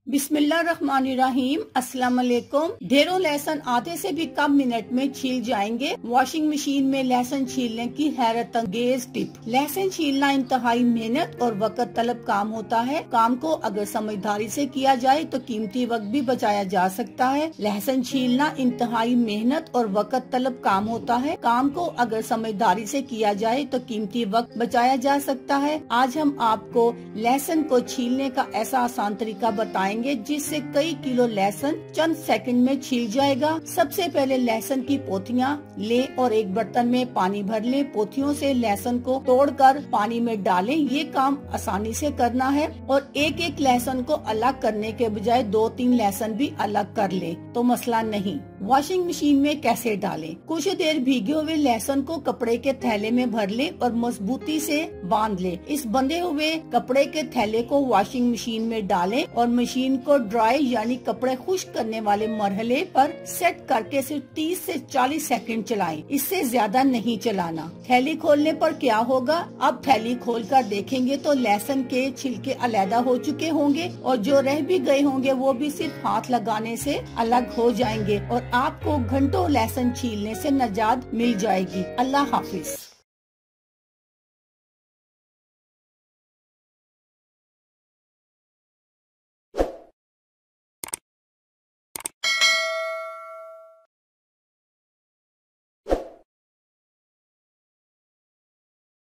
बिस्मिल्लाहिर्रहमानिर्रहीम। अस्सलाम वालेकुम। ढेरों लहसुन आधे से भी कम मिनट में छील जाएंगे। वॉशिंग मशीन में लहसुन छीलने की हैरत अंगेज टिप। लहसुन छीलना इंतहाई मेहनत और वक़्त तलब काम होता है। काम को अगर समझदारी से किया जाए तो कीमती वक्त भी बचाया जा सकता है। लहसुन छीलना इंतहाई मेहनत और वक़्त तलब काम होता है। काम को अगर समझदारी से किया जाए तो कीमती वक्त बचाया जा सकता है। आज हम आपको लहसुन को छीलने का ऐसा आसान तरीका बताएंगे जिससे कई किलो लहसुन चंद सेकंड में छील जाएगा। सबसे पहले लहसुन की पोथियां ले और एक बर्तन में पानी भर ले। पोथियों से लहसुन को तोड़कर पानी में डालें। ये काम आसानी से करना है और एक एक लहसुन को अलग करने के बजाय 2-3 लहसुन भी अलग कर ले तो मसला नहीं। वॉशिंग मशीन में कैसे डालें? कुछ देर भीगे हुए लहसुन को कपड़े के थैले में भर ले और मजबूती से बांध ले। इस बंधे हुए कपड़े के थैले को वॉशिंग मशीन में डालें और मशीन को ड्राई यानी कपड़े खुश्क करने वाले मरहले पर सेट करके सिर्फ 30 से 40 सेकंड चलाएं। इससे ज्यादा नहीं चलाना। थैली खोलने पर क्या होगा? अब थैली खोलकर देखेंगे तो लहसुन के छिलके अलग हो चुके होंगे और जो रह भी गए होंगे वो भी सिर्फ हाथ लगाने से अलग हो जाएंगे और आपको घंटों लहसुन छीलने से निजात मिल जाएगी। अल्लाह हाफिज।